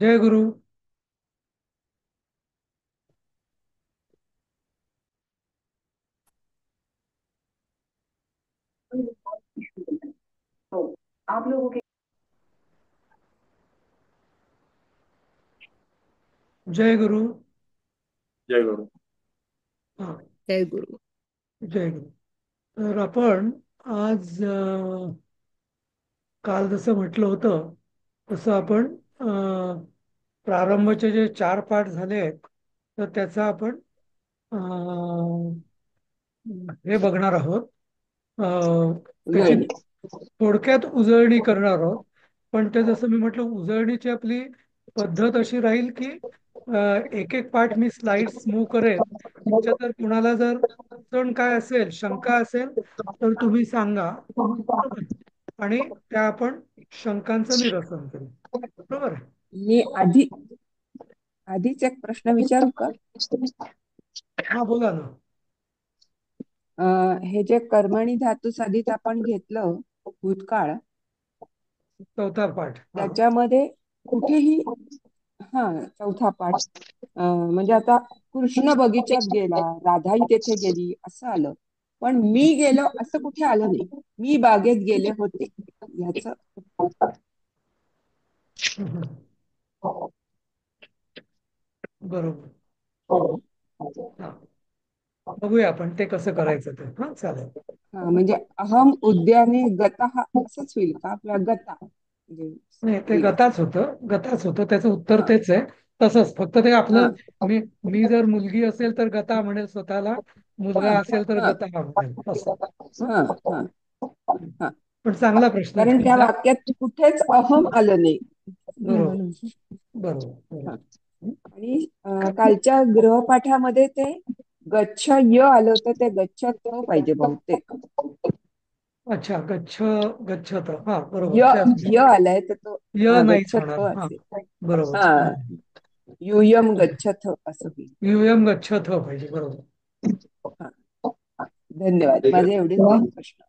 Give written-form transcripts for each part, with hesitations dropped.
जय गुरु. तो आप लोगों के जय गुरु. जय गुरु. हा. जय गुरु. जय गुरु. तर आपण आज काल जसं म्हटलं होतं तसं आपण प्रारंभाचे जे 4 पाठ झाले आहेत तर त्याचा आपण हे बघणार आहोत. त्याची उजळणी. थोडक्यात उजळणी करणार आहोत. पण ते जसं मी म्हटलं उजळणीची आपली पद्धत अशी राहील की एक एक पाठ मी स्लाइड्स मूव्ह करेल. त्याच्यात जर कुणाला जर अडचण काय असेल, शंका असेल तर तुम्ही सांगा. बरोबर. आणि त्या आपण शंकांचं निरसन करू. बरोबर आहे. मी आधीच एक प्रश्न विचारू का? हा, बोला ना. हे जे कर्मणी धातू साधित आपण घेतलं भूतकाळ, चौथा पाठ. हा. त्याच्यामध्ये कुठेही हा चौथा पाठ म्हणजे आता कृष्ण बगीच्यात गेला, राधाई तेथे गेली असं आलं, पण मी गेलो असं कुठे आलं नाही. मी बागेत गेले होते ह्याच. हम्म. बरोबर. हा. बघूया आपण ते कसं करायचं ते. हा, चालेल. हा म्हणजे अहम उद्याने गतः असंच होईल का आपल्या गता म्हणजे नाही, ते होईल. गताच होतं त्याचं उत्तर हा तेच आहे. तसंच फक्त ते हा आपलं मी मी जर मुलगी असेल तर गता म्हणेल स्वतःला, हा मुलगा असेल तर हा गता म्हणेल असं. हं? हा हा हा पण चांगला प्रश्न कारण त्या तुमचा. वाक्यात कुठेच अहम आलं नाही बरोबर. म्हणून. बरोबर. हा. बरोबर. आणि कालच्या गृहपाठामध्ये ते गच्छ य आलं होतं, ते गच्छ थ पाहिजे बहुतेक. अच्छा, गच्छत. हा, बरोबर, य ते असू य शकतं. आलाय तर तो य नाहीच गच्छ होणार. थ हा, असेल. बरोबर. हा यूयम गच्छ थ असं होईल. युएम गच्छत पाहिजे. बरोबर. हा धन्यवाद. माझे एवढेच 2 प्रश्न.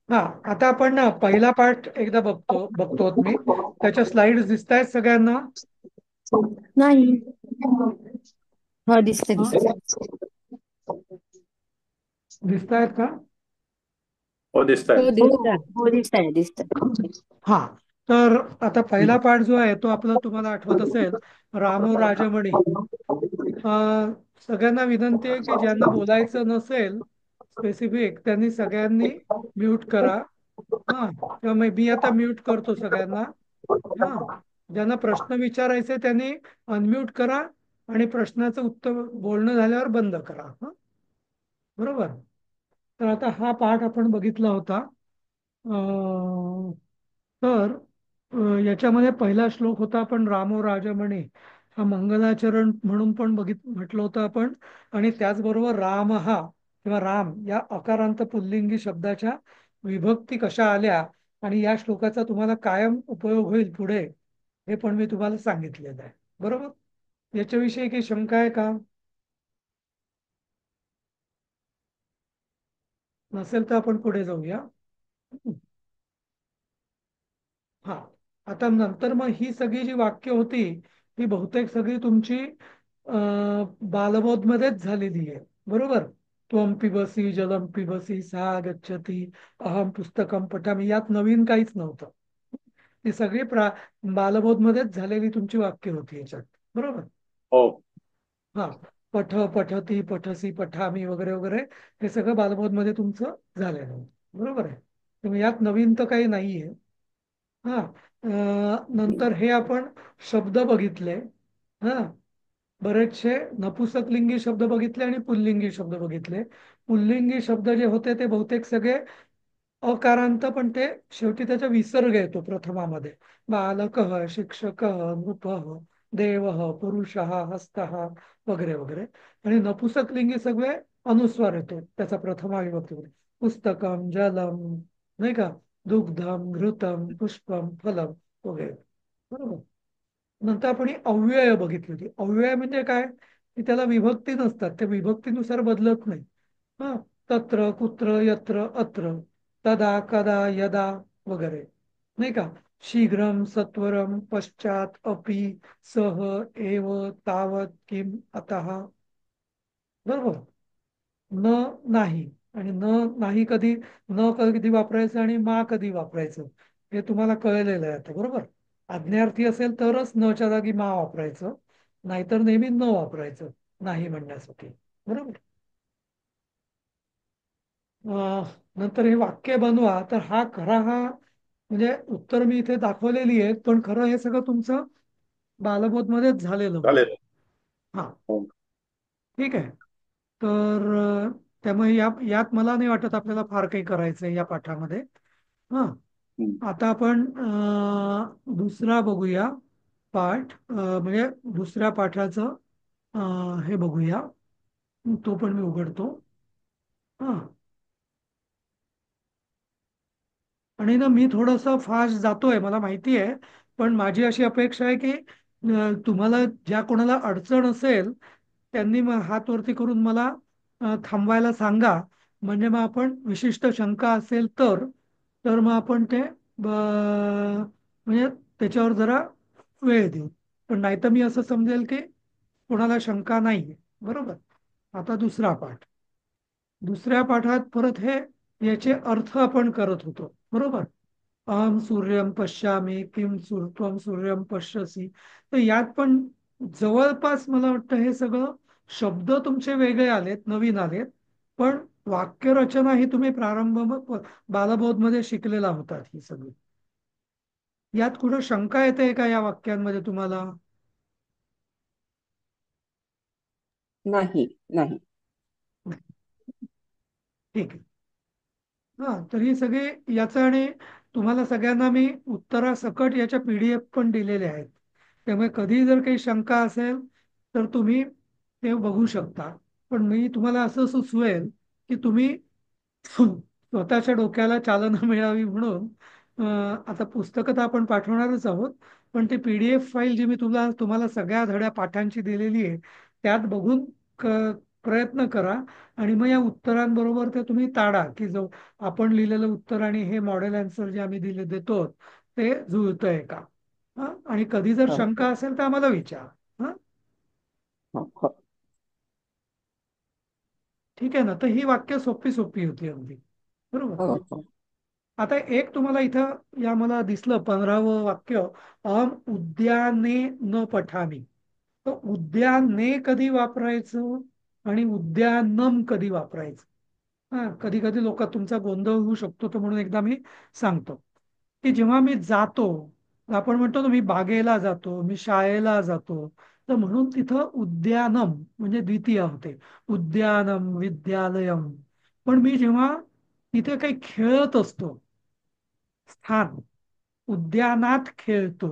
हा. आता आपण ना पहिला पाठ एकदा बघतो मी. त्याच्या स्लाइड्स दिसत आहेत सगळ्यांना? नाही. हो, दिसते हा, दिसते. दिसत आहेत का? हो, दिसत हो, आहे. दिसत हो, दिसत दिसत. हा. तर आता पहिला पाठ जो आहे तो आपला तुम्हाला आठवत असेल, रामो राजमणी. सगळ्यांना विनंती आहे की ज्यांना बोलायचं नसेल स्पेसिफिक त्यांनी सगळ्यांनी म्यूट करा. हा, किंवा मी आता म्यूट करतो सगळ्यांना. हा. ज्यांना प्रश्न विचारायचे त्यांनी अनम्यूट करा आणि प्रश्नाचं उत्तर बोलणं झाल्यावर बंद करा. हा, बरोबर. तर आता हा पाठ आपण बघितला होता. अं, तर याच्यामध्ये पहिला श्लोक होता आपण रामो राजमणी. हा मंगलाचरण म्हणून पण म्हटलं होतं आपण. आणि त्याचबरोबर राम हा किंवा राम या अकारांत पुल्लिंगी शब्दाच्या विभक्ती कशा आल्या आणि या श्लोकाचा तुम्हाला कायम उपयोग होईल पुढे, हे पण मी तुम्हाला सांगितलेलं आहे. बरोबर. याच्याविषयी काही शंका आहे का? नसेल तर आपण पुढे जाऊया. हा. आता नंतर मग ही सगळी जी वाक्य होती ही बहुतेक सगळी तुमची बालबोध मध्येच झालेली आहे. बरोबर. त्वम पिबसी जलम पिबसी सा गच्छती अहम पुस्तकम पठामी, यात नवीन काहीच नव्हतं. ती सगळी बालबोध मध्येच झालेली तुमची वाक्य होती याच्यात. बरोबर. हो. हा. पठती पठसी पठामी वगैरे वगैरे हे सगळं बालबोध मध्ये तुमचं झालेलं आहे. बरोबर आहे. त्यामुळे यात नवीन तर काही नाहीये. हा. नंतर हे आपण शब्द बघितले. हा. बरेचसे नपुसकलिंगी शब्द बघितले आणि पुल्लिंगी शब्द बघितले. पुल्लिंगी शब्द जे होते ते बहुतेक सगळे अकारांत, पण ते शेवटी त्याचा विसर्ग येतो प्रथमामध्ये. बालक, शिक्षक, नृप, देव, पुरुष, हस्त वगैरे वगैरे. आणि नपुसकलिंगी सगळे अनुस्वार येतो त्याचा प्रथमा विभक्तीमध्ये. पुस्तकम, जलम, नाही का, दुग्धम, घृतम, पुष्पम, फलम वगैरे. बरोबर. नंतर आपण ही अव्यय बघितली होती. अव्यय म्हणजे काय, की त्याला विभक्ती नसतात, त्या विभक्तीनुसार बदलत नाही. हा. तत्र, कुत्र, यत्र, अत्र, तदा, कदा, यदा वगैरे, नाही का. शीघ्रम सत्वरम पश्चात अपि सह एव तावत किम अतः. बरोबर. न नाही. आणि न नाही कधी, न कधी वापरायचं आणि मा कधी वापरायचं हे तुम्हाला कळलेलं आहे आता. बरोबर. आज्ञार्थी असेल तरच नच्या जागी मा वापरायचं, नाहीतर नेहमी न वापरायचं नाही म्हणण्यासाठी. बरोबर. नंतर हे वाक्य बनवा. तर हा खरा, हा म्हणजे उत्तर मी इथे दाखवलेली आहेत, पण खरं हे सगळं तुमचं बालबोध मध्येच झालेलं होतं. चालेल. हा. हो. ठीक आहे. तर त्यामुळे यात मला नाही वाटत आपल्याला फार काही करायचंय या पाठामध्ये. हा. हम्म. आता आपण दुसरा बघूया पाठ, म्हणजे दुसऱ्या पाठाचं हे बघूया. तो पण मी उघडतो. हा. आणि ना मी थोडंसं फास्ट जातोय मला माहिती आहे, पण माझी अशी अपेक्षा आहे की तुम्हाला ज्या कोणाला अडचण असेल त्यांनी मग हात वरती करून मला थांबवायला सांगा. म्हणजे मग आपण विशिष्ट शंका असेल तर मग आपण ते म्हणजे त्याच्यावर जरा वेळ देऊ. पण नाहीतर मी असं समजेल की कोणाला शंका नाहीये. बरोबर. आता दुसरा पाठ. दुसऱ्या पाठात परत हे याचे अर्थ आपण करत होतो. बरोबर. अहम सूर्यम पश्यामी किम त्वम सूर्यम पश्यसी. तर यात पण जवळपास मला वाटतं हे सगळं शब्द तुमचे वेगळे आलेत, नवीन आलेत, पण वाक्यरचना ही तुम्ही बालबोध मध्ये शिकलेला होतात ही सगळी. यात कुठं शंका येते का या वाक्यांमध्ये तुम्हाला? नाही, नाही. ठीक आहे. हा. तर ही सगळी याचं, आणि तुम्हाला सगळ्यांना मी उत्तरासकट याच्या PDF पण दिलेल्या आहेत. त्यामुळे कधी जर काही शंका असेल तर तुम्ही ते बघू शकता. पण मी तुम्हाला असं सुचवेल की तुम्ही स्वतःच्या डोक्याला चालना मिळावी म्हणून आता पुस्तकं तर आपण पाठवणारच आहोत, पण ते PDF फाईल जी मी तुम्हाला सगळ्या धड्या पाठांची दिलेली आहे त्यात बघून प्रयत्न करा. आणि मग या उत्तरांबरोबर ते तुम्ही ताडा की जो आपण लिहिलेलं उत्तर आणि हे मॉडेल आन्सर जे आम्ही देतो ते जुळतंय का. आणि कधी जर हो, शंका असेल तर आम्हाला विचारा. हा. हो, हो, ठीक आहे ना. तर ही वाक्य सोपी सोपी होती अगदी. बरोबर. हो, हो. आता एक तुम्हाला इथं या मला दिसलं 15वं वाक्य. अहम उद्याने न पठामी. तर उद्याने कधी वापरायचं आणि उद्यानम कधी वापरायचं. हा. कधी कधी लोक तुमचा गोंधळ होऊ शकतो, तर म्हणून एकदा मी सांगतो की जेव्हा मी जातो, आपण म्हणतो ना मी बागेला जातो, मी शाळेला जातो, तर म्हणून तिथं उद्यानम म्हणजे द्वितीय होते. उद्यानम विद्यालयम. पण मी जेव्हा तिथे काही खेळत असतो, स्थान उद्यानात खेळतो,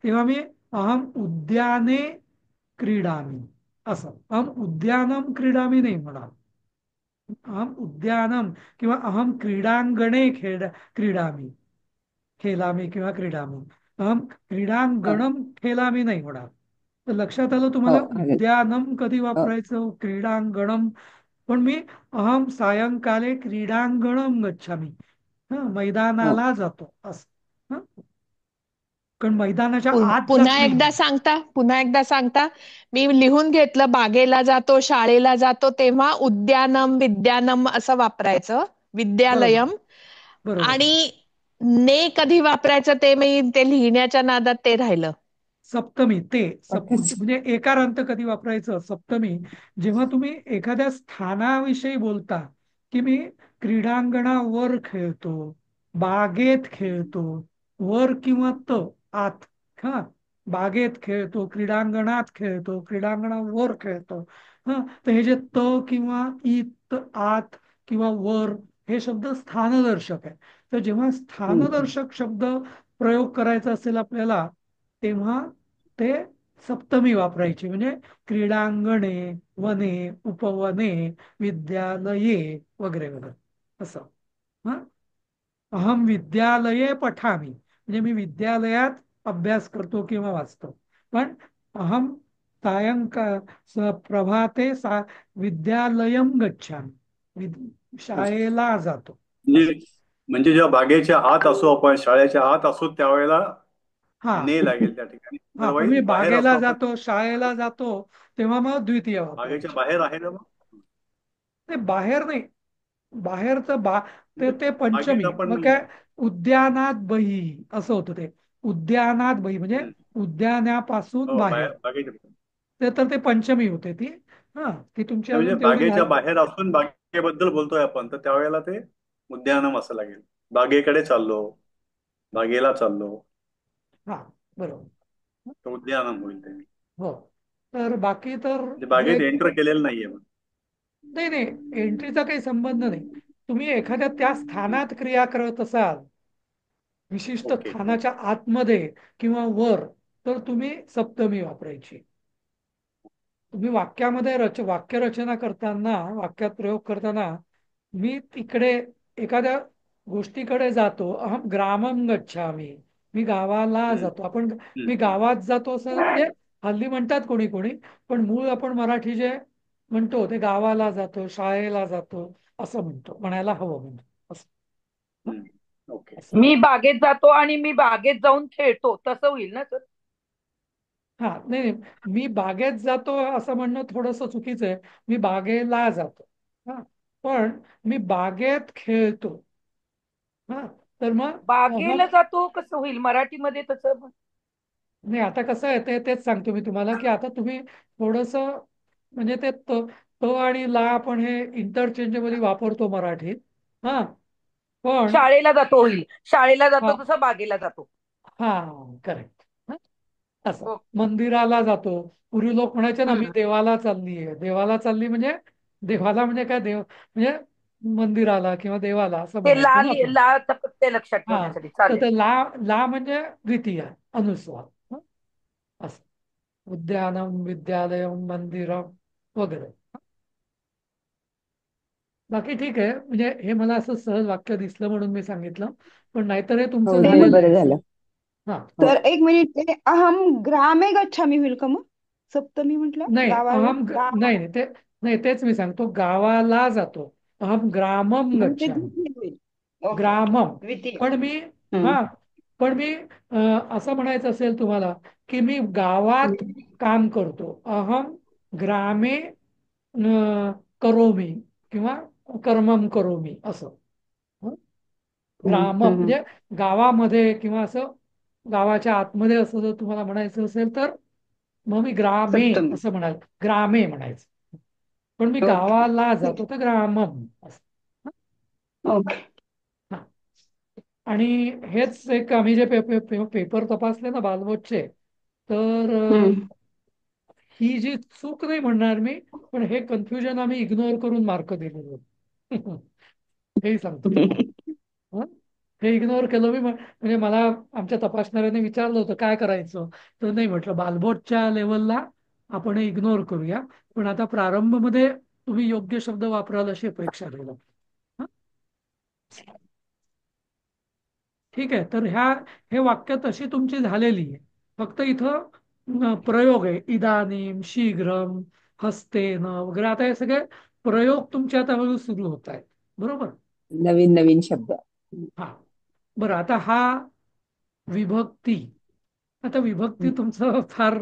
तेव्हा मी अहम उद्याने क्रीडामी असं. अहम उद्यानम क्रीडामी नाही म्हणा. अहम उद्यानम किंवा अहम क्रीडांगणे क्रीडामी, खेळामी किंवा क्रीडामी. अहम हा, क्रीडांगणम खेळामी नाही होणार. तर लक्षात आलं हो, तुम्हाला आलं. उद्यानम कधी हो, वापरायचं, क्रीडांगणम. पण मी अहम सायंकाले क्रीडांगणम गच्छामी, हो. मैदानाला जातो असं. कारण मैदानाच्या आत जात पुन्हा नाही. एकदा सांगता, पुन्हा एकदा सांगता. मी लिहून घेतलं, बागेला जातो, शाळेला जातो, तेव्हा उद्यानम विद्यानम असं वापरायचं, बरोबर. विद्यालयम. बरोबर. आणि ने कधी वापरायचं ते मी ते लिहिण्याच्या नादात ते राहिलं. सप्तमी ते पठच. म्हणजे एकारांत कधी वापरायचं सप्तमी. जेव्हा तुम्ही एखाद्या स्थानाविषयी बोलता की मी क्रीडांगणावर खेळतो, बागेत खेळतो, वर किंवा आत. हा. बागेत खेळतो, क्रीडांगणात खेळतो, क्रीडांगणावर खेळतो. हा. तर हे जे किंवा इत, आत किंवा वर हे शब्द स्थानदर्शक आहे. तर जेव्हा हम्म. स्थानदर्शक शब्द प्रयोग करायचा असेल आपल्याला, तेव्हा ते सप्तमी वापरायची. म्हणजे क्रीडांगणे, वने, उपवने, विद्यालये वगैरे वगैरे असं. हा. अहम विद्यालये पठामी म्हणजे मी विद्यालयात अभ्यास करतो किंवा वाचतो. पण अहम प्रभाते विद्यालयम गच्छामी, शाळेला जातो म्हणजे असं. म्हणजे जेव्हा बागेच्या आत असू, आपण शाळेच्या आत असू त्यावेळेला हा ने लागेल त्या ठिकाणी. हा पण मी अदरवाईज बाहेर असू बागेला आपण, जातो, शाळेला जातो, तेव्हा मग द्वितीय बागेच्या वापरायची. बाहेर आहे ना मग. ते बाहेर नाही, बाहेरचं ते म्हणजे ते पंचमी बागेत आपण मग काय. उद्यानात बही असं होतं ते. उद्यानात बही म्हणजे हम्म, उद्यानापासून हो बाहेर. बागेच्या, ते तर ते पंचमी होते ती. हा ती तुमची म्हणजे अजून तेवढी बागेच्या झाली. बाहेर असून बागेबद्दल बोलतोय आपण, तर त्यावेळेला ते उद्यानम असं लागेल. बागेकडे चाललो, बागेला चाललो, हा बरोबर. तर उद्यानम होईल ते. म्हणजे हो. तर बाकी तर हे बागेत एंटर केलेलं नाहीये मग. नाही नाही, एंट्रीचा काही संबंध नाही. तुम्ही एखाद्या त्या हम्म, स्थानात क्रिया करत असाल, विशिष्ट ओके. स्थानाच्या आतमध्ये किंवा वर, तर तुम्ही सप्तमी वापरायची. तुम्ही वाक्यामध्ये वाक्य रचना करताना, वाक्यात प्रयोग करताना, मी तिकडे एखाद्या गोष्टीकडे जातो, अहम ग्रामम गच्छामी, मी गावाला हम्म, जातो. आपण हम्म, मी गावात जातो असं म्हणजे हल्ली म्हणतात कोणी कोणी, पण मूळ आपण मराठी जे म्हणतो ते गावाला जातो, शाळेला जातो असं म्हणतो, म्हणायला हवं म्हणजे असं. हं? ओके. असं. मी बागेत जातो आणि मी बागेत जाऊन खेळतो, तसं होईल ना सर? हा नाही नाही, मी बागेत जातो असं म्हणणं थोडस चुकीचं आहे. मी बागेला जातो. हा पण मी बागेत खेळतो. हा तर मग बागेला जातो कसं होईल मराठीमध्ये तसं? नाही, आता कसं आहे तेच सांगतो मी तुम्हाला, की आता तुम्ही थोडस म्हणजे ते आणि ला आपण हे इंटरचेंजेबली वापरतो मराठीत. हा पण शाळेला जातो होईल, शाळेला हा जातो तसं बागेला जातो. हा करेक्ट. असं ओके. मंदिराला जातो. पूर्वी लोक म्हणायचे ना, मी हम्म. देवाला चालली आहे. देवाला चालली म्हणजे देवाला म्हणजे काय, देव म्हणजे मंदिराला किंवा देवाला असं ते म्हणायचो ना आपण. ला ते लक्षात हा ठेवण्यासाठी तर चालेल. ते ला ला म्हणजे द्वितीय अनुस्वार. हं? असं उद्यानम, विद्यालयम, मंदिरम वगैरे. बाकी ठीक आहे, म्हणजे हे मला असं सहज वाक्य दिसलं म्हणून मी सांगितलं, पण नाहीतर हे हो तुमचं झालं, झालेलं बरं आहे. झालं. हा हो. तर एक मिनिट, ते अहम ग्रामे गच्छामी होईल का मग? सप्तमी म्हटलं नाही, गावाऐवजी नाही नाही नाही, तेच मी सांगतो, गावाला जातो. अहम ग्रामम मग ते गच्छामि. द्वितीय होईल. ओके ओके, ग्रामम. द्वितीय. पण मी हम्म. हा पण मी असं म्हणायचं असेल तुम्हाला, की मी गावात हम्म. काम करतो. अहम ग्रामे करोमी किंवा कर्मम करोमी असं. हं? हम्म. ग्रामम हम्म. म्हणजे गावामध्ये किंवा असं गावाच्या आतमध्ये असं जर तुम्हाला म्हणायचं असेल तर मग मी ग्रामे सप्तमी. असं म्हणाल, ग्रामे म्हणायचं. पण मी ओके, गावाला ठीक जातो तर ग्रामम असं. आहे. ओके. हा. आणि हेच एक आम्ही जे पेपर तपासले ना बालमोचचे, तर हम्म. ही जी चूक नाही म्हणणार मी, पण हे कन्फ्युजन आम्ही इग्नोर करून मार्क दिलेले होते. हेही सांगतो तुम्हाला. हं? हे इग्नोर केलं मी, म्हणजे मला आमच्या तपासणाऱ्याने विचारलं होतं काय करायचं, तर नाही म्हटलं बालबोटच्या लेवलला आपण हे इग्नोर करूया, पण आता प्रारंभमध्ये तुम्ही योग्य शब्द वापराल अशी अपेक्षा राहिला. हं? ठीक आहे, तर हे वाक्य तशी तुमची झालेली आहे. फक्त इथं प्रयोग आहे, इदानीम, शीघ्रम, हस्तेन वगैरे. आता हे सगळे प्रयोग तुमच्या आता हळूहळू सुरू होत आहेत. बरोबर. नवीन नवीन शब्द. हा बरं, आता हा विभक्ती. आता विभक्ती तुमचं फार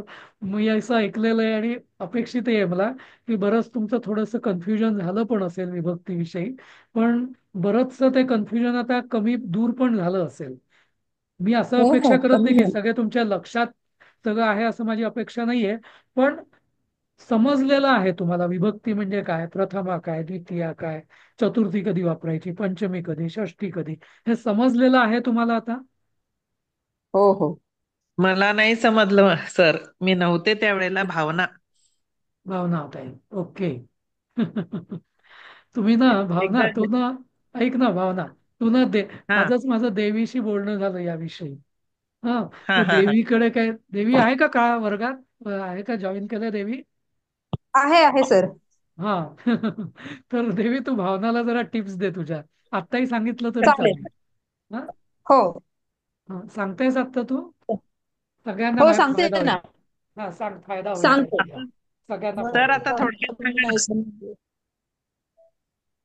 मी असं ऐकलेलं आहे आणि अपेक्षित आहे मला, की बरंच तुमचं थोडंसं कन्फ्युजन झालं पण असेल विभक्तीविषयी. पण बरंचसं ते कन्फ्युजन आता कमी दूर पण झालं असेल. मी असं हो हो, अपेक्षा करत नाही कमी की आहे. सगळे तुमच्या लक्षात सगळं आहे असं माझी अपेक्षा नाहीये. पण समजलेलं आहे तुम्हाला विभक्ती म्हणजे काय, प्रथमा काय, द्वितीया काय, चतुर्थी कधी वापरायची, पंचमी कधी, षष्ठी कधी, हे समजलेलं आहे तुम्हाला आता. हो हो. मला नाही समजलं सर, मी नव्हते त्यावेळेला. भावना. भावना होता येईल. ओके. तुम्ही ना भावना, एकदा. तू ना ऐक ना भावना, तू ना हा माझं देवीशी बोलणं झालं याविषयी. हा हा तर हा हा. देवीकडे काय, देवी आहे का वर्गात, आहे का, जॉईन केलं देवी? आहे सर. हा. तर देवी, तू भावनाला जरा टिप्स दे तुझ्या. आत्ताही सांगितलं तरी चालेल. चालेल. हा हो सांगतेस आत्ता तू? सगळ्यांना हो, फायदा सांगते होईल. ना. हा सांग, फायदा होईल सांगते. काहीतरी. सगळ्यांना सर फायदा होईल. आता थोडक्यात सांगा ना.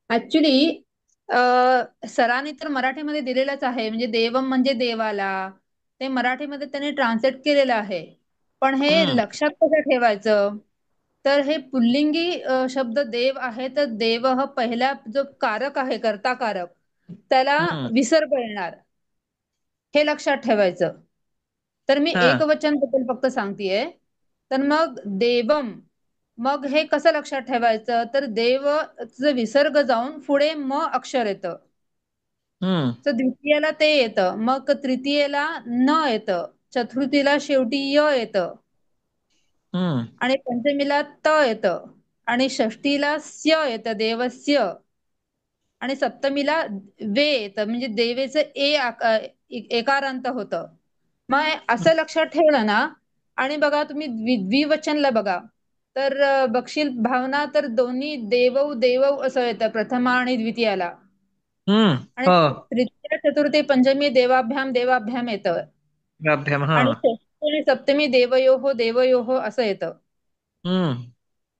ऍक्च्युली सरांनी तर मराठीमध्ये दिलेलंच आहे, म्हणजे देवम म्हणजे देवाला, ते मराठीमध्ये त्यांनी ट्रान्सलेट केलेलं आहे. पण हे हम्म लक्षात कसं ठेवायचं? तर हे पुल्लिंगी शब्द देव आहे, तर देव हा पहिला जो कारक आहे, कर्ता कारक, त्याला हम्म विसर्ग येणार, हे लक्षात ठेवायचं. तर मी हा एकवचन बद्दल फक्त सांगतेय. तर मग देवम, मग हे कसं लक्षात ठेवायचं? तर देव विसर्ग जाऊन पुढे म अक्षर येतं. हम्म तर द्वितीयेला ते येतं, मग तृतीयेला न येतं, चतुर्थीला शेवटी य येतं, हम्म आणि पंचमीला त येतं, आणि षष्टीला स्य येतं, देवस्य, आणि सप्तमीला वे येतं, म्हणजे देवेचं एकारांत होतं. मग असं लक्षात ठेवलं ना, आणि बघा तुम्ही द्विवचनला बघा, तर बघशील भावना, तर दोन्ही देवौ देवौ असं येतं प्रथमा आणि द्वितीयाला, हम्म आणि हो तृतीय चतुर्थी पंचमी देवाभ्याम देवाभ्याम येतं, अभ्याम हा आणि षष्टी आणि सप्तमी देवयोः देवयोः असं येतं. हम्म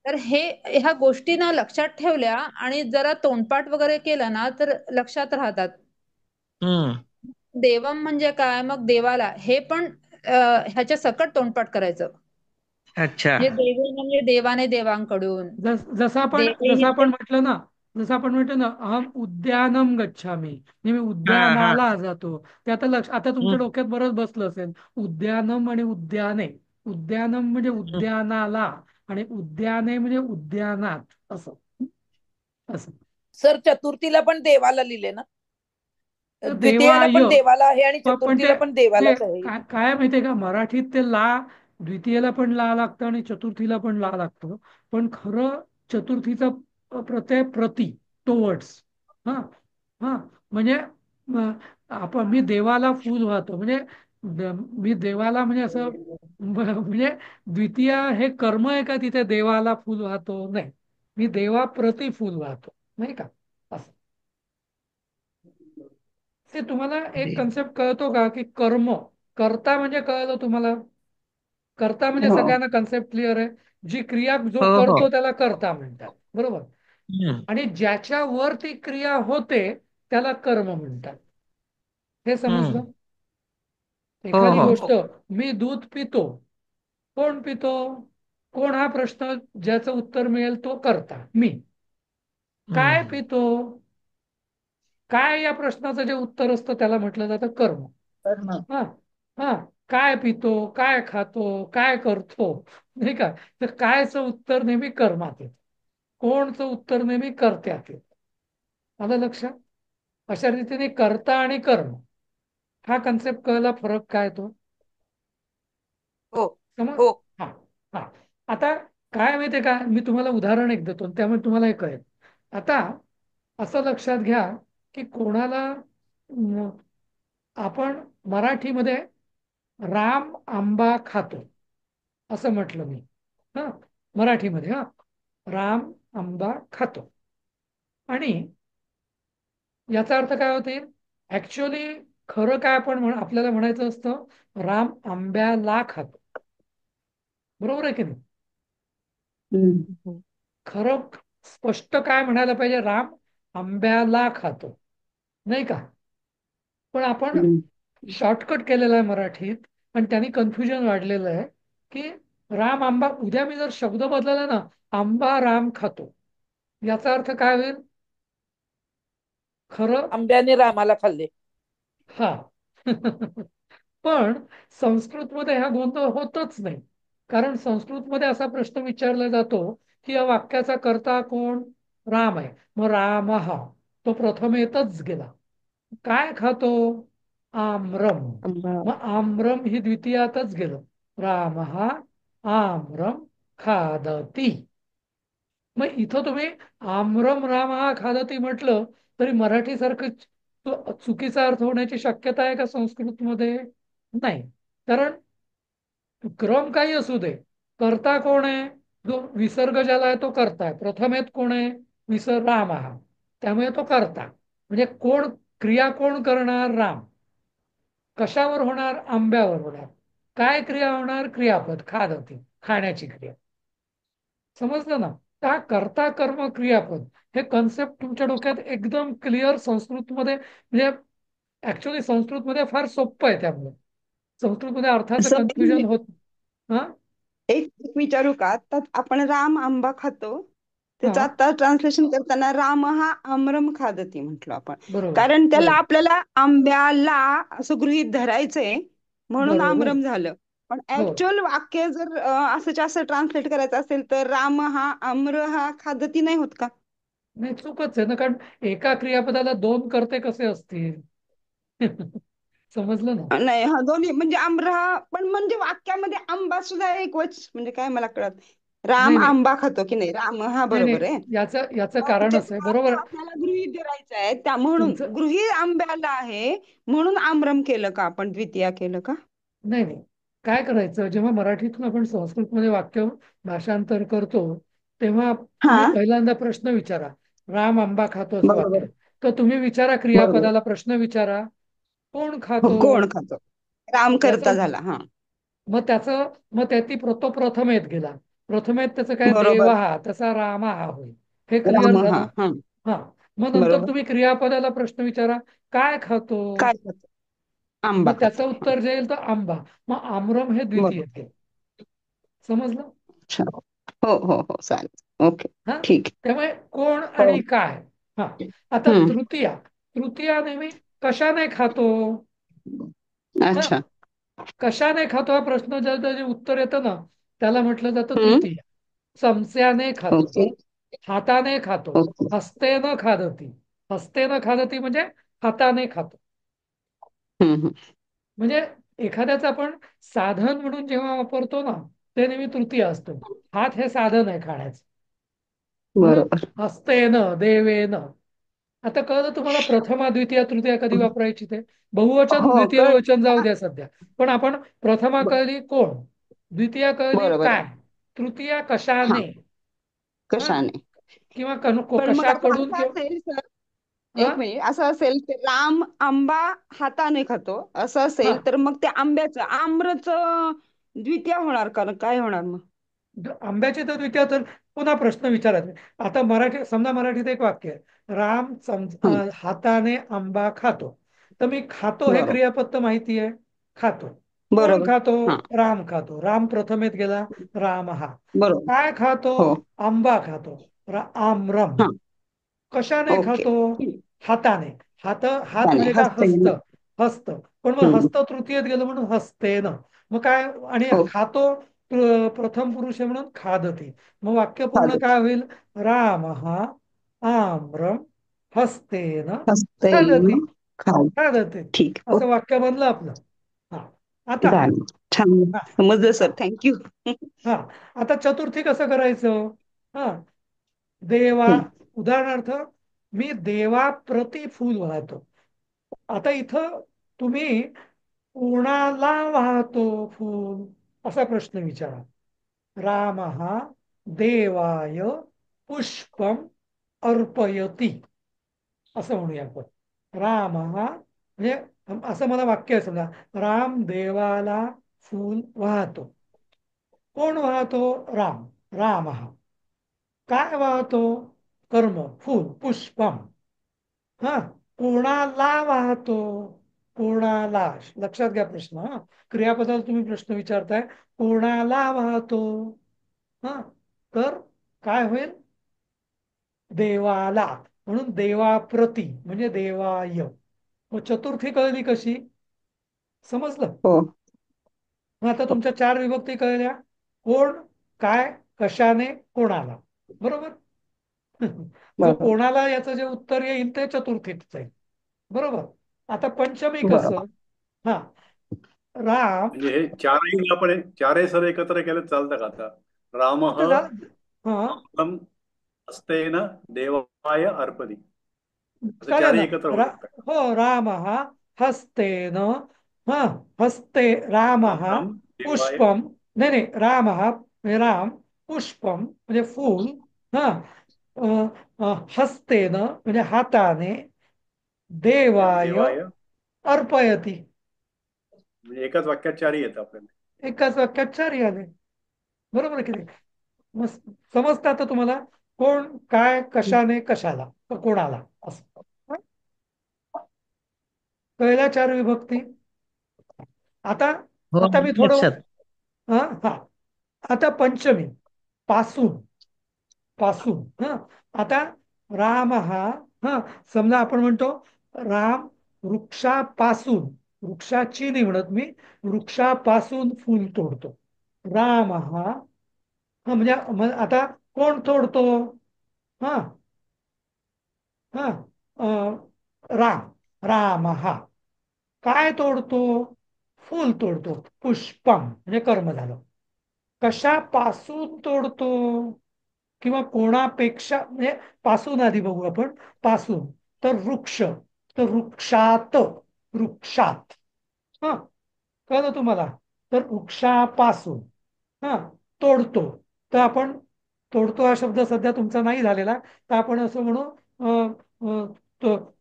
तर ह्या गोष्टी ना लक्षात ठेवल्या आणि जरा तोंडपाठ वगैरे केलं ना, तर लक्षात राहतात. हम्म देवम म्हणजे काय, मग देवाला, हे पण ह्याच्या सकट तोंडपाठ करायचं. अच्छा म्हणजे देवे म्हणजे देवाने देवांकडून, जसं आपण देवे जसं ही आपण म्हटलं ना, जसं आपण म्हटलं ना, अहम उद्यानम गच्छामी, म्हणजे मी हा हा उद्यानाला जातो. ते आता आता तुमच्या हम्म डोक्यात बरंच बसलं असेल. उद्यानम आणि उद्याने. उद्यानम म्हणजे हम्म उद्यानाला, आणि उद्याने म्हणजे उद्यानात, असं असं. सर चतुर्थीला पण देवाला लिहिले ना, तर द्वितीयेला देवाय, पण देवाला आहे आणि पण ते चतुर्थीला पण ते देवालाच आहे. काय माहितीये का, मराठीत ते ला द्वितीयेला पण ला लागतं आणि चतुर्थीला पण ला लागतं. पण खरं चतुर्थीचा प्रत्यय प्रति, टुवर्ड्स. हा, हा, म्हणजे आपण मी देवाला फूल वाहतो, म्हणजे मी देवाला म्हणजे असं म्हणजे द्वितीय हे कर्म आहे का तिथे देवाला फूल वाहतो? नाही, मी देवाप्रती फूल वाहतो, नाही का, असं. ते तुम्हाला एक देव कन्सेप्ट कळतो का, की कर्म कर्ता म्हणजे कळलं तुम्हाला? कर्ता म्हणजे हो सगळ्यांना कन्सेप्ट क्लिअर आहे. जी क्रिया जो हो हो करतो त्याला कर्ता म्हणतात, बरोबर. हम्म आणि ज्याच्यावर ती क्रिया होते त्याला कर्म म्हणतात. हे हम्म समजलं? हो एखादी हो गोष्ट, हो. मी दूध पितो, कोण पितो? कोण हा प्रश्न ज्याचं उत्तर मिळेल तो कर्ता, मी. काय हम्म पितो? काय या प्रश्नाचं जे उत्तर असतं त्याला म्हटलं जातं कर्म. तर मग हा, हा, काय पितो, काय खातो, काय करतो, नाही का. तर कायचं उत्तर नेहमी कर्मात येतं, कोणचं उत्तर नेहमी कर्त्यात येतं. आलं लक्षात? अशा रीतीने कर्ता आणि कर्म हा कन्सेप्ट कळला, फरक काय तो हो समज. हो. हा, हा. आता काय माहितीये का, मी तुम्हाला उदाहरण एक देतो त्यामुळे तुम्हाला हे कळेल. आता असं लक्षात घ्या, की कोणाला म, आपण मराठीमध्ये राम आंबा खातो असं म्हटलं मी, हा, मराठीमध्ये, हा, राम आंबा खातो, आणि याचा अर्थ काय होते? ऍक्च्युअली खरं काय आपण आपल्याला म्हणायचं असतं, राम आंब्याला खातो, बरोबर आहे की नाही? हम्म. खरं स्पष्ट काय म्हणायला पाहिजे, राम आंब्याला खातो, नाही का. पण आपण हम्म. शॉर्टकट केलेला आहे मराठीत, आणि त्यांनी कन्फ्युजन वाढलेलं आहे, की राम आंबा, उद्या मी जर शब्द बदलला ना, आंबा राम खातो, याचा अर्थ काय होईल खरं? आंब्याने रामाला खाल्ले. हा. पण संस्कृतमध्ये हा गोंधळ होतच नाही, कारण संस्कृतमध्ये असा प्रश्न विचारला जातो, की या वाक्याचा कर्ता कोण? राम आहे, मग राम हा तो प्रथम येतच गेला. काय खातो? आम्रम. आंबा. मग आम्रम ही द्वितीयातच गेलं. राम हा आम्रम खादती. मग इथं तुम्ही आम्रम राम हा खादती म्हटलं तरी मराठी सारखं चुकीचा अर्थ होण्याची शक्यता आहे का संस्कृतमध्ये? नाही, कारण क्रम काही असू दे, कर्ता कोण आहे? जो विसर्ग ज्याला आहे तो कर्ता आहे. प्रथम येत कोण आहे? विसर्ग राम हा, त्यामुळे तो कर्ता. म्हणजे कोण, क्रिया कोण करणार? राम. कशावर होणार? आंब्यावर होणार. काय क्रिया होणार? क्रियापद खादती, खाण्याची क्रिया. समजलं ना? त्या कर्ता कर्म क्रियापद हे कन्सेप्ट तुमच्या डोक्यात एकदम क्लिअर संस्कृतमध्ये म्हणजे ऍक्च्युली संस्कृतमध्ये फार सोपं आहे. त्यामुळे संस्कृतमध्ये अर्थाचं असं कन्फ्युजन होत. हा एक विचारू का? तर आपण राम आंबा खातो, त्याचं हा आता ट्रान्सलेशन करताना राम हा आम्रम खादती म्हटलो आपण. बरोबर कारण त्याला बरोबर आपल्याला आंब्याला असं गृहीत धरायचंय म्हणून बरोबर आम्रम झालं. पण हो. ऍक्च्युअल वाक्य जर असंच्या असं ट्रान्सलेट करायचं असेल तर राम हा आम्र हा खादती नाही होत का? नाही, चूकच आहे ना, कारण एका क्रियापदाला दोन कर्ते कसे असतील? समजलं ना? नाही हा दोन्ही म्हणजे आम्र हा पण म्हणजे वाक्यामध्ये आंबा सुद्धा एकच म्हणजे काय मला कळत. राम नाही नाही आंबा खातो की नाही? राम हा नाही बरोबर आहे. नाही, याचं पण कारण असं आहे. त्याचा अर्थ बरोबर आहे. आपल्याला गृहीत धरायचा आहे त्या म्हणून तुमचं गृहीत आंब्याला आहे म्हणून आम्रम केलं का आपण द्वितीया केलं का? नाही नाही, काय करायचं, जेव्हा मराठीतून आपण संस्कृतमध्ये वाक्य भाषांतर करतो तेव्हा हा तुम्ही पहिल्यांदा प्रश्न विचारा. राम आंबा खातो असं वाक्य बरोबर आहे. तर तुम्ही विचारा, बरोबर. क्रियापदाला प्रश्न विचारा, कोण हो, खातो? कोण खातो? राम याचा करता झाला हा. मग त्याची तो प्रथमेत गेला. प्रथमेत त्याचं काय, बरोबर. देवा तसा रामा हा होईल. हे राम क्लिअर हा झालं. हा हा, मग नंतर बरोबर. तुम्ही क्रियापदाला प्रश्न विचारा, काय खातो? काय खातो? आंबा मग त्याचं खातो. हा, उत्तर जे येईल तर आंबा. मग आम्रम हे द्वितीय बरोबर. येते. समजलं? अच्छा. हो हो हो चालेल. ओके. हा, ठीक त्यामुळे कोण आहे. हो. आणि काय. हा, आता हम्म. तृतीया नेहमी कशाने खातो? हा, अच्छा. कशाने खातो हा प्रश्न ज्याचं जे उत्तर येतं ना, त्याला म्हटलं जातं हम्म. तृतीया. चमच्याने खातो, ओके. हाताने खातो, ओके. हस्ते न खादती. हस्ते न खादती म्हणजे हाताने खातो. हम्म. म्हणजे एखाद्याचं आपण साधन म्हणून जेव्हा वापरतो ना, ते नेहमी तृतीय असतो. हात हे साधन आहे खाण्याचं. म्हणून बरोबर. हस्तेन देवेन. आता कळलं तुम्हाला प्रथमा द्वितीय तृतीया कधी वापरायची ते? बहुवचन हो द्वितीय कळ. वचन जाऊ द्या सध्या. पण आपण प्रथमा कळली कोण, द्वितीया कळली बरोबर आहे. काय, तृतीया हा, कशाने. हा, कशाने? किंवा पण मग आता कशाकडून असं किंवा असेल सर, हा एक मिनिट, असं असेल की राम आंबा हाताने खातो असं हा, असेल तर मग त्या आंब्याचं आम्रचं द्वितीय होणार का? काय होणार मग? आंब्याची तर द्वितीय तर पुन्हा प्रश्न विचारायचे. आता मराठी समजा, मराठीत एक वाक्य आहे, राम हं, हाताने आंबा खातो. तर मी खातो हे बरोबर. क्रियापद तर माहिती आहे. खातो, कोण बरोबर. खातो? हा, राम खातो. राम प्रथमेत गेला, राम हा. बरोबर. काय खातो? हो. आंबा खातो. आम्रम. हा. कशाने ओके. खातो? हाताने. हात त्याने म्हणजे काय? हसते हस्त. ना. हस्त. पण मग हम्म. हस्त तृतीयेत गेलं म्हणून हस्तेन. मग काय? आणि हो. खातो प्रथम पुरुष आहे म्हणून खादती. मग वाक्य पूर्ण चालेल. काय होईल? राम हा आम्रम हस्तेन हसते खादती. ना. खाऊ. खादती. ठीक. असं ओके. वाक्य बनलं आपलं. हा, आता झालं. छान हा समजलं हा सर, थँक्यू. हा आता चतुर्थी कसं करायचं? हा, देवा, उदाहरणार्थ, मी देवाप्रती फूल वाहतो. आता इथं तुम्ही कोणाला वाहतो फूल असा प्रश्न विचारा. राम हा देवाय पुष्पम अर्पयती असं म्हणूया आपण. राम हा म्हणजे असं मला वाक्य आहे, समजा राम देवाला फूल वाहतो. कोण वाहतो? राम. राम हा काय वाहतो? कर्म, फूल, पुष्पम. हा, कोणाला वाहतो? कोणाला. लक्षात घ्या प्रश्न. हा, क्रियापदाला तुम्ही प्रश्न विचारताय, कोणाला वाहतो? हा, तर काय होईल? देवाला. म्हणून देवाप्रती म्हणजे देवाय. मग चतुर्थी कळली कशी? समजलं? हो. मग आता तुमच्या चार विभक्ती कळल्या. कोण, काय, कशाने, कोणाला. बरोबर. जो बरोबर. कोणाला याचं जे उत्तर येईल ते चतुर्थीत जाईल. बरोबर. आता पंचमी बरोबर. कसं? हा, राम. म्हणजे हे चारही आपण चारही सर एकत्र केलं चालतं का आता? राम आता झालं. हा, हस्तेन देवाय अर्पदी, असं चालेल चारही ना. एकत्र होऊ शकतात. हो, राम हा हस्तेन. हा, हस्ते राम हा राम देवाय. पुष्पम. नाही नाही, राम हा म्हणजे राम, पुष्पम म्हणजे फूल. हा, अ, हस्तेन म्हणजे हाताने, देवाय देवाय अर्पयती. म्हणजे एकाच वाक्यात चारही येतं आपल्याला. एकाच वाक्यात चारही आले. बरोबर आहे की नाही? मग समजतं आता तुम्हाला कोण काय कशाने कशाला कोणाला असं. पहिल्या 4 विभक्ती. आता हो आता मी आलं थोडं लक्षात. हा हा आता पंचमी पासून पासून आता राम हा समजा आपण म्हणतो राम वृक्षापासून, वृक्षाची नाही म्हणत मी, वृक्षापासून फूल तोडतो. राम म्हणजे आता कोण तोडतो? हा हा राम राम काय तोडतो? फूल तोडतो. पुष्पम म्हणजे कर्म झालं. कशापासून तोडतो किंवा कोणापेक्षा म्हणजे पासून आधी बघू आपण. पासून तर वृक्ष, तर वृक्षात, वृक्षात हा कळलं तुम्हाला. तर वृक्षापासून हा तोडतो. तर आपण तोडतो हा शब्द सध्या तुमचा नाही झालेला, तर आपण असं म्हणू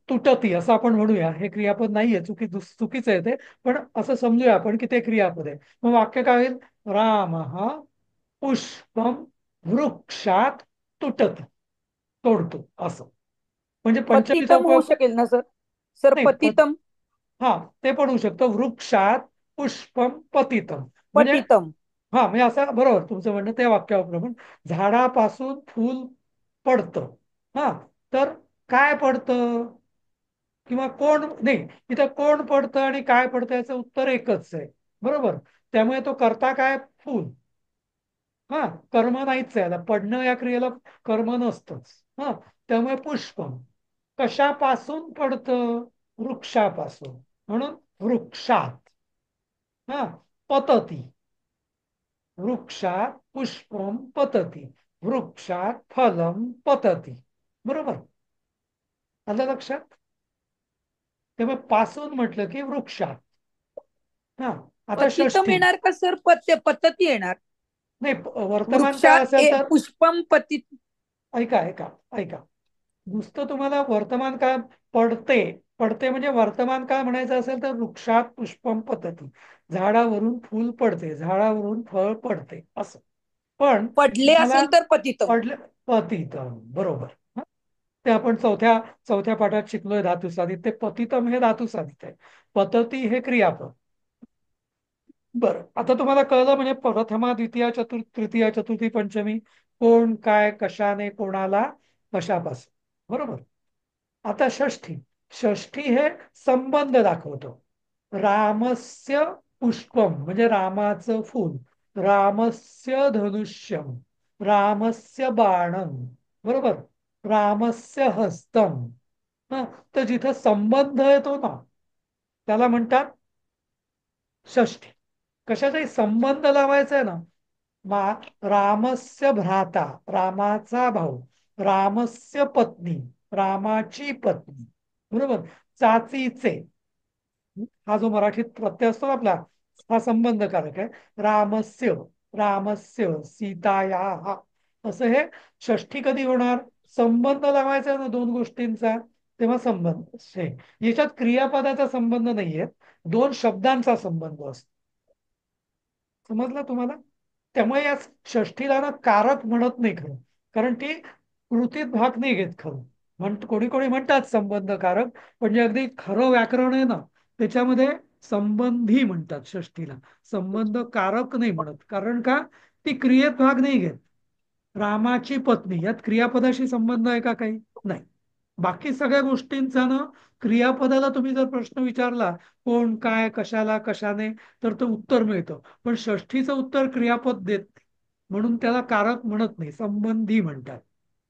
तुटती असं आपण म्हणूया. हे क्रियापद नाहीये, चुकीचं आहे ते, पण असं समजूया आपण की ते क्रियापद आहे. मग वाक्य काय होईल? राम पुष्पम वृक्षात तुटत, तोडतो असं. म्हणजे पंचमीचा पतितम होऊ उपयोग शकेल ना सर? सर नाही पतितम. हा ते पण होऊ शकतं. वृक्षात पुष्पम पतितम म्हणजे पतितम. म्हणजे असं बरोबर तुमचं म्हणणं त्या वाक्याप्रमाणे. झाडापासून फूल पडतं तर काय पडतं किंवा कोण नाही, इथं कोण पडतं आणि काय पडतं याचं उत्तर एकच आहे. बरोबर. त्यामुळे तो करता काय? फूल. कर्म नाहीच आहे. आता पडणं या क्रियेला कर्म नसतंच. त्यामुळे पुष्पम कशापासून पडतं? वृक्षापासून. म्हणून वृक्षात पतती, वृक्षात पुष्पम पतती, वृक्षात फलम पतती. बरोबर. आलं लक्षात? त्यामुळे पासून म्हटलं की वृक्षात. आता पतितम षष्ठी. येणार का सर? पद्धती येणार? नाही वर्तमान काळ वृक्षात असेल तर पुष्पम पतित. ऐका ऐका ऐका. नुसतं तुम्हाला वर्तमान काळ पडते, पडते म्हणजे वर्तमान काळ म्हणायचं असेल तर वृक्षात पुष्पम पतती, झाडावरून फूल पडते, झाडावरून फळ पडते असं. पण पडले तुम्हाला असेल तर पतितम. पडले पतितम. बरोबर. ते आपण चौथ्या चौथ्या पाठात शिकलोय धातुसाधित. ते पतितम हे धातुसाधित आहे, पतती हे क्रियापद. बरं. आता तुम्हाला कळलं म्हणजे प्रथमा द्वितीय तृतीय चतुर्थी पंचमी कोण काय कशाने कोणाला कशापासून. बरोबर. आता षष्ठी. षष्ठी हे संबंध दाखवतो. रामस्य पुष्पम म्हणजे रामाचं फूल, रामस्य धनुष्यम, रामस्य बाणम. बरोबर. रामस्य हस्तम. तर जिथं संबंध येतो ना त्याला म्हणतात षष्ठी. कशाचाही संबंध लावायचा आहे ना, रामस्य भ्राता, रामाचा भाऊ, रामस्य पत्नी, रामाची पत्नी. बरोबर. चाचीचे, हा जो मराठीत प्रत्यय असतो ना आपला, हा संबंधकारक आहे. रामस्य, रामस्य सीताया असं हे षष्ठी कधी होणार? संबंध लावायचा ना दोन गोष्टींचा, तेव्हा संबंध. याच्यात क्रियापदाचा संबंध नाहीये, दोन शब्दांचा संबंध असतो. समजलं तुम्हाला? त्यामुळे या षष्ठीला ना कारक म्हणत नाही खरं, कारण ती कृतीत भाग नाही घेत खरं. कोणी कोणी म्हणतात संबंधकारक, पण जे अगदी खरं व्याकरण आहे ना त्याच्यामध्ये संबंधी म्हणतात षष्ठीला, संबंध कारक नाही म्हणत. कारण का? ती क्रियेत भाग नाही घेत. रामाची पत्नी यात क्रियापदाशी संबंध आहे का? काही नाही. बाकी सगळ्या गोष्टींचा ना क्रियापदाला तुम्ही जर प्रश्न विचारला कोण काय कशाला कशाने तर तो उत्तर मिळतं, पण षष्ठीचं उत्तर क्रियापद देत नाही. म्हणून त्याला कारक म्हणत नाही, संबंधी म्हणतात.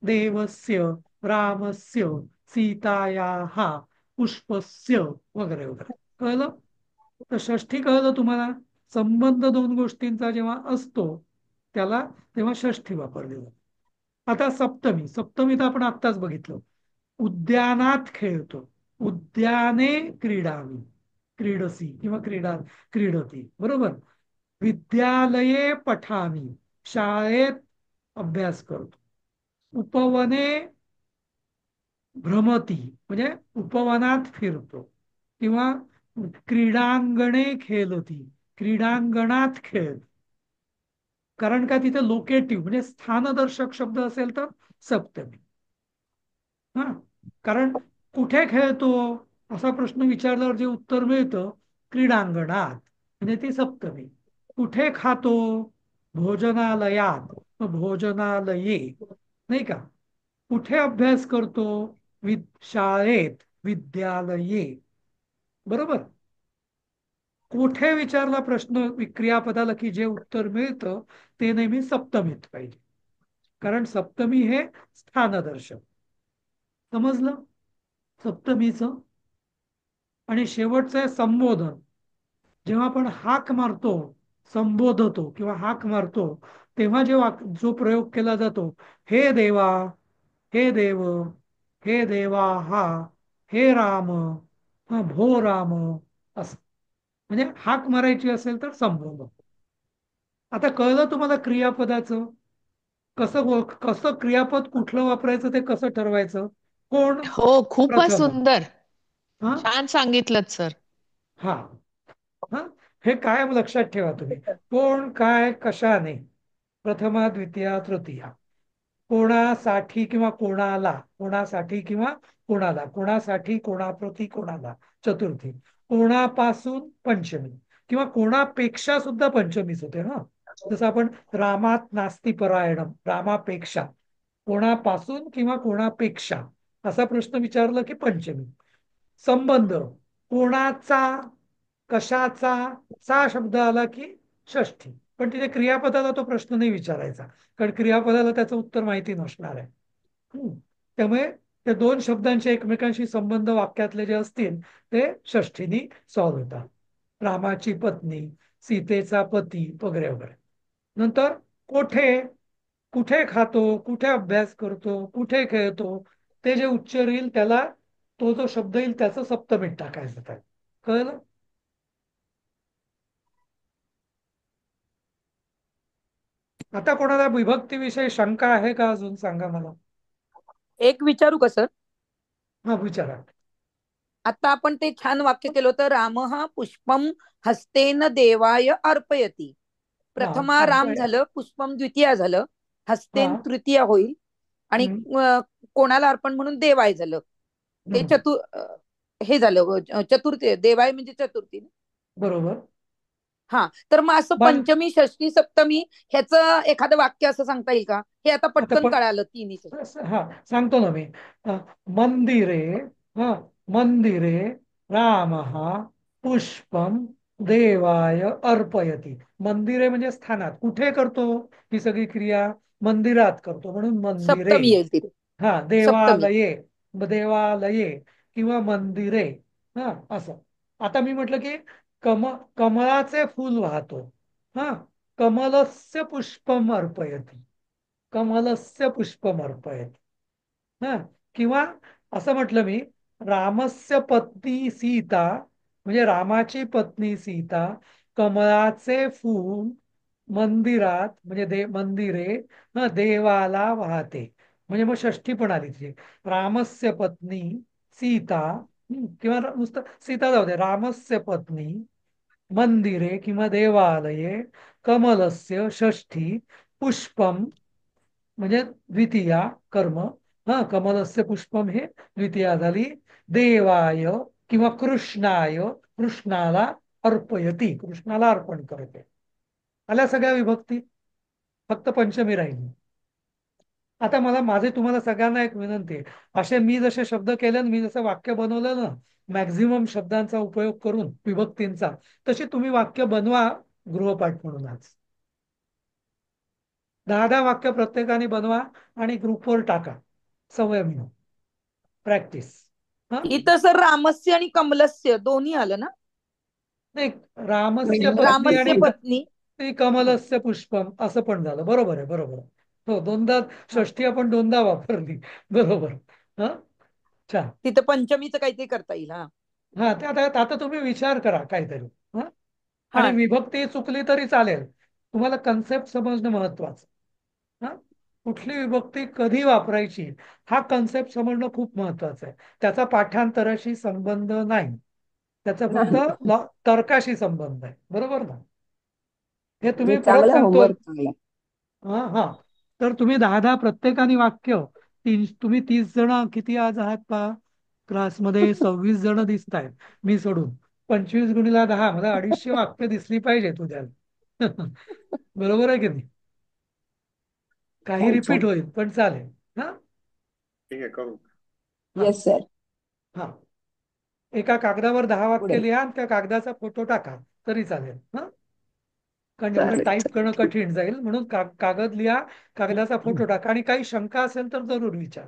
देवस्य, रामस्य, सीताया पुष्पस्य वगैरे वगैरे. कळलं? तर षष्ठी कळलं तुम्हाला? संबंध दोन गोष्टींचा जेव्हा असतो त्याला तेव्हा षष्ठी वापरली जाते. आता सप्तमी. सप्तमी तर आपण आत्ताच बघितलं. उद्यानात खेळतो, उद्याने क्रीडामी, क्रीडसी किंवा क्रीडती. बरोबर. विद्यालये पठामी, शाळेत अभ्यास करतो. उपवने भ्रमती म्हणजे उपवनात फिरतो, किंवा क्रीडांगणे खेळती, क्रीडांगणात खेळ. कारण का तिथे लोकेटिव्ह म्हणजे स्थानदर्शक शब्द असेल तर सप्तमी. हा, कारण कुठे खेळतो असा प्रश्न विचारल्यावर जे उत्तर मिळतं क्रीडांगणात, म्हणजे ती सप्तमी. कुठे खातो भोजनालयात, मग भोजनालये, नाही का. कुठे अभ्यास करतो शाळेत, विद्यालये, बरोबर. कुठे विचारला प्रश्न क्रियापदाला की जे उत्तर मिळतं ते नेहमी सप्तमीत पाहिजे, कारण सप्तमी हे स्थानदर्शक. समजलं सप्तमीचं. आणि शेवटचं आहे संबोधन. जेव्हा आपण हाक मारतो, संबोधतो किंवा हाक मारतो, तेव्हा जेव्हा जो प्रयोग केला जातो, हे देवा, हे देव, हे देवा हा, हे राम, हा भो राम, असं. म्हणजे हाक मारायची असेल तर संबोधन. आता कळलं तुम्हाला क्रियापदाचं कसं कसं क्रियापद कुठलं वापरायचं ते कसं ठरवायचं. कोण हो, खूपच प्रथम. सुंदर. हा छान सांगितलं सर. हा हा, हे काय लक्षात ठेवा तुम्ही. कोण, काय, कशाने, प्रथमा, द्वितीया, तृतीया. कोणासाठी किंवा कोणाला, कोणासाठी किंवा कोणाला, कोणासाठी, कोणाप्रती, कोणाला, चतुर्थी. कोणापासून पंचमी, किंवा कोणापेक्षा सुद्धा पंचमीच होते ना. जसं आपण रामात नास्ती परायणम, रामापेक्षा. कोणापासून किंवा कोणापेक्षा असा प्रश्न विचारला की पंचमी. संबंध कोणाचा, कशाचा, चा शब्द आला की षष्ठी. पण तिथे क्रियापदाला तो प्रश्न नाही विचारायचा, कारण क्रियापदाला त्याचं उत्तर माहिती नसणार आहे. त्यामुळे त्या दोन शब्दांचे एकमेकांशी संबंध वाक्यातले जे असतील ते षष्ठीनी सॉल्व्ह होतात. रामाची पत्नी, सीतेचा पती, वगैरे वगैरे. नंतर कोठे, कुठे खातो, कुठे अभ्यास करतो, कुठे खेळतो, ते जे उच्चार येईल त्याला, तो जो शब्द येईल त्याचं सप्तमीत टाकायचं. काय कळलं. आता कोणाला विभक्तीविषयी शंका आहे का अजून, सांगा मला. एक विचारू का सर? हा, विचारा. आता आपण ते छान वाक्य केलं होतं, राम पुष्पम हस्तेन देवाय अर्पयती. हा, प्रथमा राम झालं, पुष्पम द्वितीया झालं, हा. हस्तेन तृतीया होईल, आणि कोणाला अर्पण म्हणून देवाय झालं. ते हे झालं चतुर्थी, देवाय म्हणजे चतुर्थी. बरोबर. हा, तर मग असं पंचमी, षष्टी, सप्तमी ह्याचं एखादं वाक्य असं सांगता येईल का? हे आता पटकन कळालं तिन्ही. हा, सांगतो ना मी. मंदिरे, हा, मंदिरे राम पुष्पम देवाय अर्पयती. मंदिरे म्हणजे स्थानात, कुठे करतो ही सगळी क्रिया, मंदिरात करतो म्हणून मंदिरे. सप्तमी येईल तिथे. हा, सप्तमी. देवालये, देवालये किंवा मंदिरे. हा, असं. आता मी म्हटलं की कमळाचे फूल वाहतो, हा, कमलस्य पुष्पम अर्पयती, कमलस्य पुष्पम अर्पयती. हा, किंवा असं म्हटलं मी, रामस्य पत्नी सीता, म्हणजे रामाची पत्नी सीता कमळाचे फूल मंदिरात, म्हणजे मंदिरे, हा, देवाला वाहते. म्हणजे मग षष्ठी पण आली तिथे. रामस्य पत्नी सीता, किंवा नुसतं सीता जाऊ दे, रामस्य पत्नी मंदिरे किंवा देवालये कमलस्य षष्ठी पुष्पम, म्हणजे द्वितीया कर्म. हा, कमलस्य पुष्पम हे द्वितीया झाली. देवाय किंवा कृष्णाय, कृष्णाला अर्पयती, कृष्णाला अर्पण करते. आल्या सगळ्या विभक्ती, फक्त पंचमी राहिली. आता मला तुम्हाला सगळ्यांना एक विनंती आहे, असे मी जसे शब्द केले, मी जसं वाक्य बनवलं ना मॅक्झिमम शब्दांचा उपयोग करून विभक्तींचा, तशी तुम्ही वाक्य बनवा गृहपाठ म्हणून. आज 10-10 वाक्य प्रत्येकाने बनवा आणि ग्रुपवर टाका. सवय म्हणून प्रॅक्टिस. इथं सर रामस्य आणि कमलस्य दोन्ही आलं ना? नाही, रामस्य पत्नी रामस्य आणि पत्नी कमलस्य पुष्पम असं पण झालं. बरोबर आहे, बरोबर आहे. हो, दोनदा षष्ठी आपण दोनदा वापरली. बरोबर. हा, छान. तिथं पंचमीचं काहीतरी करता येईल. हा हा, ते आता तुम्ही विचार करा काहीतरी. हा, आणि हा विभक्ती चुकली तरी चालेल, तुम्हाला कन्सेप्ट समजणं महत्वाचं. हा, कुठली विभक्ती कधी वापरायची हा कन्सेप्ट समजणं खूप महत्वाचं आहे. त्याचा पाठांतराशी संबंध नाही, त्याचा फक्त तर्काशी संबंध आहे. बरोबर ना. हे तुम्ही म्हणजे परत चांगला सांगतो. होमवर्क चांगला. हा हा. तर तुम्ही 10-10 प्रत्येकाने वाक्य, तुम्ही 30 जण किती आज आहात पा क्लासमध्ये? 26 जण दिसत आहेत मी सोडून. 25 × 10 मला 250 वाक्य दिसली पाहिजे तुझ्या. बरोबर आहे की नाही? काही छान रिपीट छान. होईल पण चालेल. हा ठीक आहे, करू. हा येस सर. हा. एका कागदावर 10 वाक्य पुढे. लिहा आणि त्या कागदाचा फोटो टाका तरी चालेल. हा, कारण एवढं चालेल टाईप चालेल. करणं कठीण जाईल, म्हणून कागद लिहा, कागदाचा फोटो टाका, आणि काही शंका असेल तर जरूर विचार.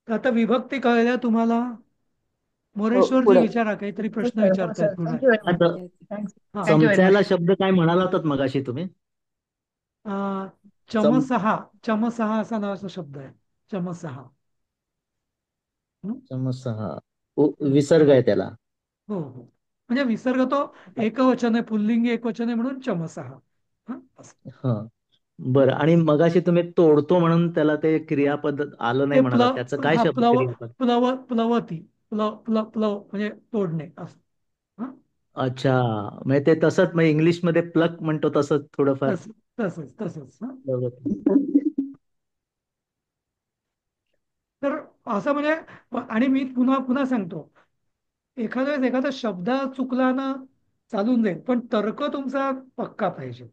आता विभक्ती कळल्या तुम्हाला? हो मोरेश्वरजी पुढे. विचारा, काहीतरी प्रश्न विचारतायत पुन्हा. आता Yes. हा. चमच्याला शब्द काय म्हणाला होतात मगाशी तुम्ही? अं, चम चमसहा. चमसहा असा नावाचा शब्द आहे. चमसहा. हं? चमसहा विसर्ग आहे त्याला. हो हो. म्हणजे विसर्ग तो एकवचन आहे, पुल्लिंगी एकवचन आहे, म्हणून चमसहा. हं? असं. हा, बरं. आणि मगाशी तुम्ही तोडतो म्हणून त्याला ते क्रियापद आलं नाही ते म्हणाला, त्याचं काय हा, शब्द क्रियापद? प्लवती. प्लव म्हणजे तोडणे असं. हं? अच्छा, म्हणजे ते तसंच, मग इंग्लिशमध्ये प्लक म्हणतो तसंच थोडंफार. तसंच तसंच. हं? तर असं म्हणजे, आणि मी पुन्हा पुन्हा सांगतो, एखाद्या वेळेस एखादा शब्द चुकला ना चालून जाईल, पण तर्क तुमचा पक्का पाहिजे.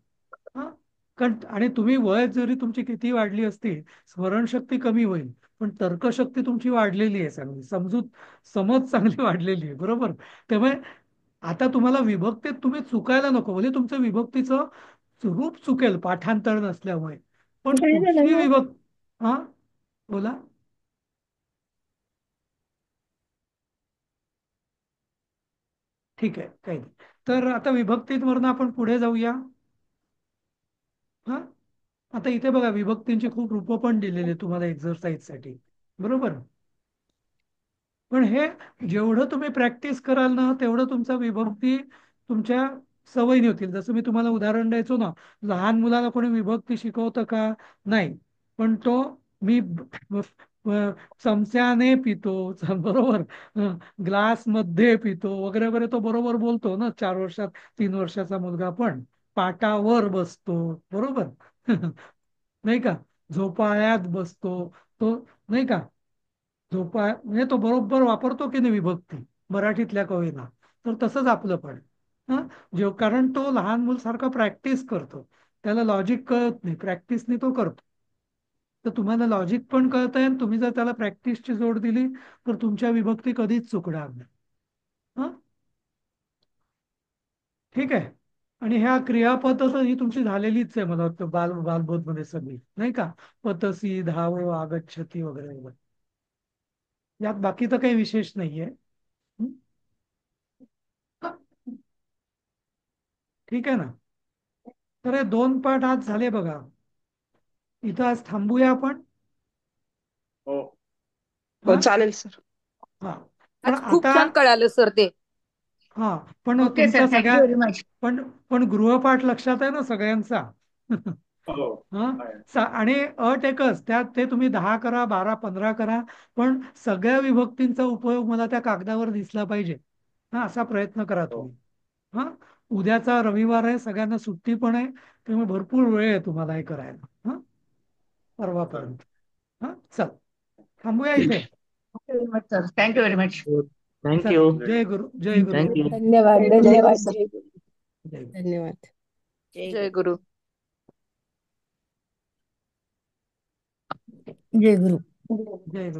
हा. कारण आणि तुम्ही वय जरी तुमची किती वाढली असती, स्मरणशक्ती कमी होईल, पण तर्कशक्ती तुमची वाढलेली आहे, चांगली समज चांगली वाढलेली आहे. बरोबर? त्यामुळे आता तुम्हाला विभक्तीत तुम्ही चुकायला नको, म्हणजे तुमचं विभक्तीचं रूप चुकेल पाठांतर नसल्यामुळे, पण कुठली विभक्ती. हा, बोला. ठीक आहे, काही नाही. तर आता विभक्तीवरनं आपण पुढे जाऊया. हा. आता इथे बघा, विभक्तींची खूप रूपं पण दिलेली तुम्हाला एक्झरसाइजसाठी. बरोबर? पण हे जेवढं तुम्ही प्रॅक्टिस कराल ना, तेवढं तुमचा विभक्ती तुमच्या सवयीने होतील. जसं मी तुम्हाला उदाहरण द्यायचो ना, लहान मुलाला कोणी विभक्ती शिकवतं का? नाही. पण तो मी चमच्याने पितो, बरोबर, ग्लास मध्ये पितो वगैरे वगैरे, तो बरोबर बोलतो ना. 4 वर्षात 3 वर्षाचा मुलगा पण पाटावर बसतो, बरोबर. नाही का? झोपाळ्यात बसतो तो, नाही का? म्हणजे तो बरोबर वापरतो की नाही विभक्ती, मराठीतल्या कवीना. तर तसंच आपलं पण. हा. कारण तो लहान मूल सारखा प्रॅक्टिस करतो, त्याला लॉजिक कळत नाही, प्रॅक्टिसने तो करतो. तर तुम्हाला लॉजिक पण कळतंय, आणि तुम्ही जर त्याला प्रॅक्टिसची जोड दिली तर तुमच्या विभक्ती कधीच चुकणार नाही. हा. ठीक आहे. आणि ह्या क्रियापद ही तुमची झालेलीच आहे, मला वाटतं बालबोध मध्ये सगळी, नाही का? पतसी, धाव, आगच्छती वगैरे वगैरे. यात बाकी तर काही विशेष नाहीये. हं? ठीक आहे ना? तर हे 2 पाठ आज झाले बघा. इथं आज थांबूया आपण. हो. हो, हा चालेल सर. हा. पण आज खूप आता छान कळालं सर ते. हा, पण ओके तुमचा सर, थँक्यू सगळ्या, व्हेरी मच. पण गृहपाठ लक्षात आहे ना सगळ्यांचा? हो हा. आहे. आणि अट एकच, त्यात ते तुम्ही 10 करा, 12, 15 करा, पण सगळ्या विभक्तींचा उपयोग मला त्या कागदावर दिसला पाहिजे. हा, असा प्रयत्न करा हो. तुम्ही. हा. उद्याचा रविवार आहे, सगळ्यांना सुट्टी पण आहे, त्यामुळे भरपूर वेळ आहे तुम्हाला हे करायला. हा, चालेल. परवापर्यंत. हा, चल थांबूया इथे. Thank you very much sir, thank you very much. Thank you. चला, जय गुरु, जय गुरु. थँक्यू. धन्यवाद. जय गुरु धन्यवाद. सर. जय गुरु. जय गुरु. धन्यवाद. जय गुरु. जय गुरु. जय गुरु.